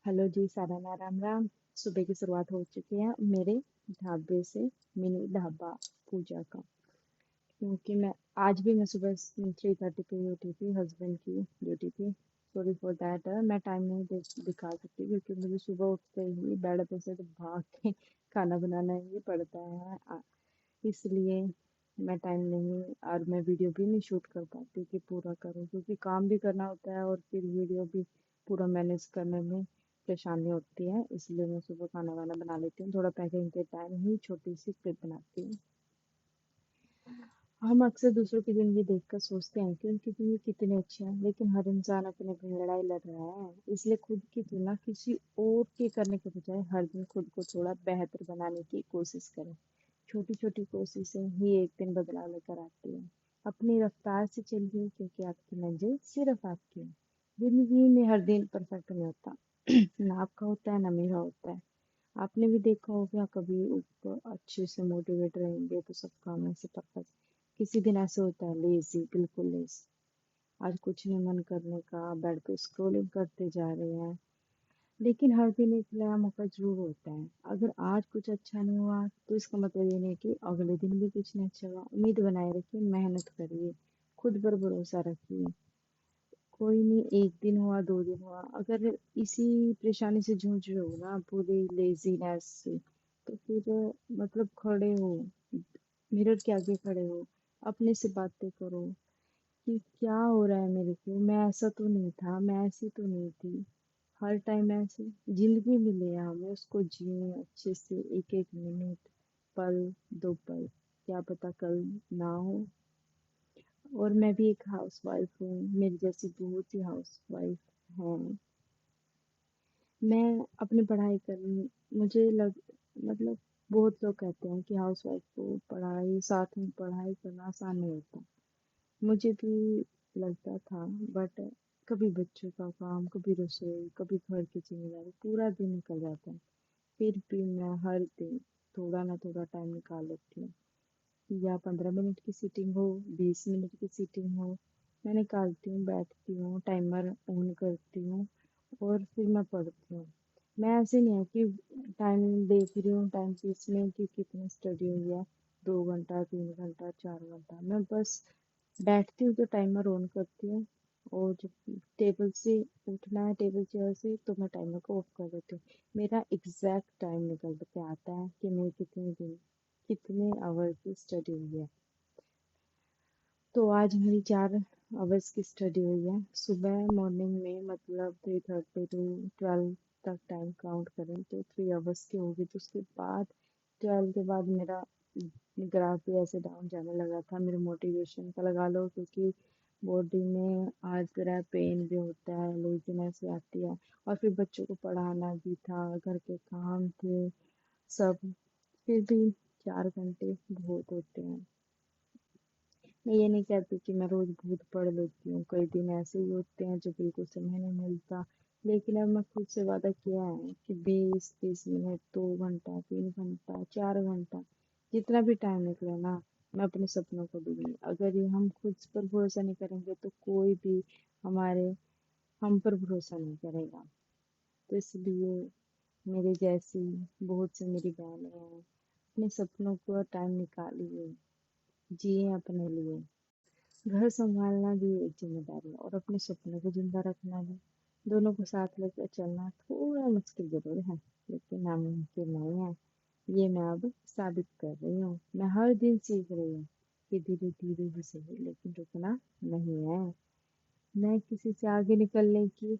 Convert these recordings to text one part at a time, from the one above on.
Hello जी, साराना राम राम। सुबह की शुरुआत हो चुकी है मेरे ढाबे से, मिनी ढाबा पूजा का। क्योंकि मैं आज भी मैं सुबह 3:30 पे ही उठी थी, हस्बैंड की ड्यूटी थी। Sorry for that. मैं टाइम नहीं दिखा सकती क्योंकि मुझे सुबह उठते ही बेड पे से तो भाग के खाना बनाना ही पड़ता है। इसलिए मैं टाइम नहीं, और मैं वीडियो भी नहीं शूट कर पाती कि पूरा करूँ, क्योंकि काम भी करना होता है और फिर वीडियो भी पूरा मैनेज करने में परेशानी होती है। इसलिए मैं सुबह खाना वाना बना लेती हूँ, थोड़ा पैकिंग के टाइम ही छोटी सी क्लिप बनाती हूँ। हम अक्सर दूसरों की जिंदगी देखकर सोचते हैं कि उनकी जिंदगी कितनी अच्छी है, लेकिन हर इंसान अपने अपनी लड़ाई लड़ रहा है। इसलिए खुद की तुलना किसी और के करने के बजाय हर दिन खुद को थोड़ा बेहतर बनाने की कोशिश करें। छोटी छोटी कोशिशें ही एक दिन बदलाव लेकर आती है। अपनी रफ्तार से चलिए, क्योंकि आपकी मंजिल सिर्फ आपकी है। जिंदगी में हर दिन परफेक्ट नहीं होता ना आपका होता है ना मेरा होता है। आपने भी देखा होगा, कभी ऊपर अच्छे से मोटिवेट रहेंगे तो सब काम ऐसे परफेक्ट। किसी दिन ऐसे होता है लेजी, बिल्कुल लेजी। आज कुछ नहीं मन करने का, बेड पे स्क्रोलिंग करते जा रहे हैं। लेकिन हर दिन एक नया मौका जरूर होता है। अगर आज कुछ अच्छा नहीं हुआ तो इसका मतलब ये नहीं कि अगले दिन भी कुछ नहीं अच्छा हुआ। उम्मीद बनाए रखिए, मेहनत करिए, खुद पर भरोसा रखिए। कोई नहीं, एक दिन हुआ, 2 दिन हुआ, अगर इसी परेशानी से जूझ रहे हो ना, पूरी लेजीनेस से, तो फिर मतलब खड़े हो, मिरर के आगे खड़े हो, अपने से बातें करो कि क्या हो रहा है मेरे को। मैं ऐसा तो नहीं था, मैं ऐसी तो नहीं थी। हर टाइम ऐसे जिंदगी मिली है हमें, उसको जिए अच्छे से, एक एक मिनट, पल, 2 पल, क्या पता कल ना हो। और मैं भी एक हाउस वाइफ हूँ, मेरी जैसी बहुत सी हाउस वाइफ हैं। मैं अपनी पढ़ाई कर, मुझे लग मतलब बहुत लोग कहते हैं कि हाउस वाइफ को पढ़ाई, साथ में पढ़ाई करना आसान नहीं होता। मुझे भी लगता था, बट कभी बच्चों का काम, कभी रसोई, कभी घर की जिम्मेदारी, पूरा दिन निकल जाता है। फिर भी मैं हर दिन थोड़ा ना थोड़ा टाइम निकाल लेती हूँ। या 15 मिनट की सीटिंग हो, 20 मिनट की सीटिंग हो, मैं निकालती हूँ, बैठती हूँ, टाइमर ऑन करती हूँ और फिर मैं पढ़ती हूँ। मैं ऐसे नहीं है कि टाइम देख रही हूँ, टाइम पीस में कि कितनी स्टडी हुई है, 2 घंटा, 3 घंटा, 4 घंटा। मैं बस बैठती हूँ तो टाइमर ऑन करती हूँ, और जब टेबल से उठना है, टेबल चेयर से, तो मैं टाइमर को ऑफ कर देती हूँ। मेरा एग्जैक्ट टाइम निकल के आता है कि मैं कितने आवर की स्टडी हुई है। तो आज मेरी 4 आवर्स की स्टडी हुई है। सुबह मॉर्निंग में मतलब 3:30 to 12 तक टाइम काउंट करें तो 3 आवर्स की होगी। तो उसके बाद 12 के बाद मेरा ग्राफ भी ऐसे डाउन जाने लगा था, मेरे मोटिवेशन का लगा लो, क्योंकि बॉडी में आज तरह पेन भी होता है, लेजीनेस भी आती है। और फिर बच्चों को पढ़ाना भी था, घर के काम थे सब। फिर भी 4 घंटे बहुत होते हैं। मैं ये नहीं कहती कि मैं रोज बहुत पढ़ लेती हूँ, कई दिन ऐसे ही होते हैं जो बिल्कुल समय नहीं मिलता। लेकिन अब मैं खुद से वादा किया है कि 20-30 मिनट, 2 घंटा, 3 घंटा, 4 घंटा, जितना भी टाइम निकले ना, मैं अपने सपनों को दूंगी। अगर ये हम खुद पर भरोसा नहीं करेंगे तो कोई भी हमारे हम पर भरोसा नहीं करेगा। तो इसलिए मेरे जैसी बहुत सी मेरी बहनें हैं, अपने सपनों को टाइम निकालिए, जिए अपने लिए। घर संभालना भी एक जिम्मेदारी है और अपने सपनों को जिंदा रखना भी। दोनों को साथ लेकर चलना थोड़ा मुश्किल जरूर है, लेकिन नामुमकिन नहीं है। ये मैं अब साबित कर रही हूँ। मैं हर दिन सीख रही हूँ कि धीरे धीरे ही सही, लेकिन रुकना नहीं है। मैं किसी से आगे निकलने की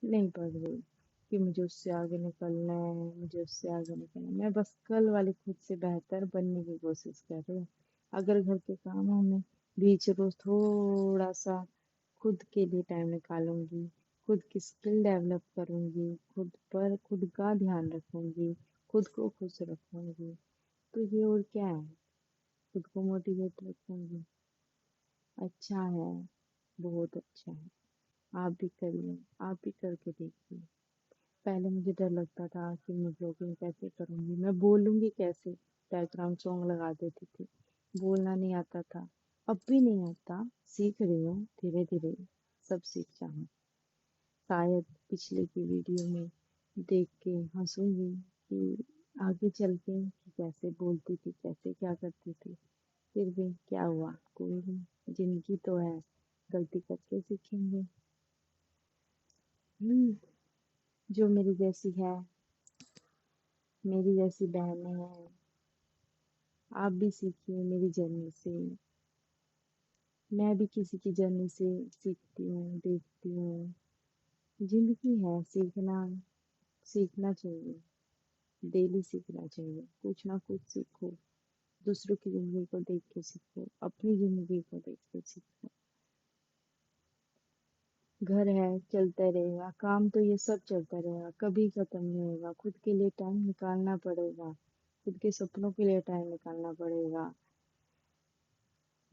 नहीं पढ़ रही कि मुझे उससे आगे निकलना है, मुझे उससे आगे निकलना है। मैं बस कल वाली खुद से बेहतर बनने की कोशिश कर रही हूँ। अगर घर के कामों में बीच रोज थोड़ा सा खुद के लिए टाइम निकालूंगी, खुद की स्किल डेवलप करूंगी, खुद पर खुद का ध्यान रखूंगी, खुद को खुश रखूंगी, तो ये और क्या है, खुद को मोटिवेट रखूंगी। अच्छा है, बहुत अच्छा है। आप भी करिए, आप भी करके देखिए। पहले मुझे डर लगता था कि मैं ब्लॉगिंग कैसे करूंगी, मैं बोलूंगी कैसे, बैकग्राउंड सॉन्ग लगा देती थी, बोलना नहीं आता था। अब भी नहीं आता, सीख रही हूँ धीरे धीरे, सब सीख जाऊँ। शायद पिछले की वीडियो में देख के हंसूंगी कि आगे चल के कि कैसे बोलती थी, कैसे क्या करती थी। फिर भी क्या हुआ, कोई नहीं, जिंदगी तो है, गलती करके सीखेंगे। हम्म। जो मेरी जैसी है, मेरी जैसी बहनें हैं, आप भी सीखिए मेरी जर्नी से। मैं भी किसी की जर्नी से सीखती हूँ, देखती हूँ। जिंदगी है, सीखना, सीखना चाहिए। डेली सीखना चाहिए, कुछ ना कुछ सीखो। दूसरों की जिंदगी को देख के सीखो, अपनी जिंदगी को देख के सीखो। घर है, चलता रहेगा, काम तो ये सब चलता रहेगा, कभी खत्म नहीं होगा। खुद के लिए टाइम निकालना पड़ेगा, खुद के सपनों के लिए टाइम निकालना पड़ेगा।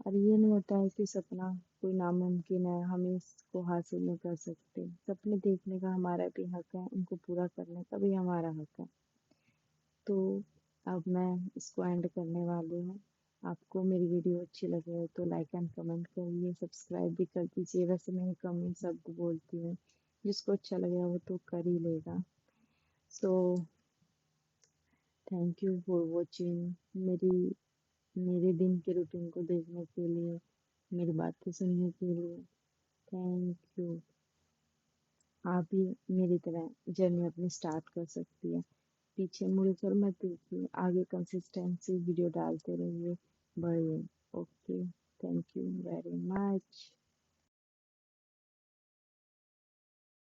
और ये नहीं होता है कि सपना कोई नामुमकिन है, हम इसको हासिल नहीं कर सकते। सपने देखने का हमारा भी हक है, उनको पूरा करने का भी हमारा हक है। तो अब मैं इसको एंड करने वाली हूँ। आपको मेरी वीडियो अच्छी लगे हो तो लाइक एंड कमेंट करिए, सब्सक्राइब भी कर दीजिए। वैसे मैं कम ही शब्द बोलती हूँ, जिसको अच्छा लगेगा वो तो कर ही लेगा। So thank you for watching. मेरी मेरे दिन के रूटीन को देखने के लिए, मेरी बातें सुनने के लिए थैंक यू। आप भी मेरी तरह जर्नी अपनी स्टार्ट कर सकती है। पीछे मुड़कर मत देखिए, आगे कंसिस्टेंसी वीडियो डालते रहिए, बढ़िए। Okay, thank you very much.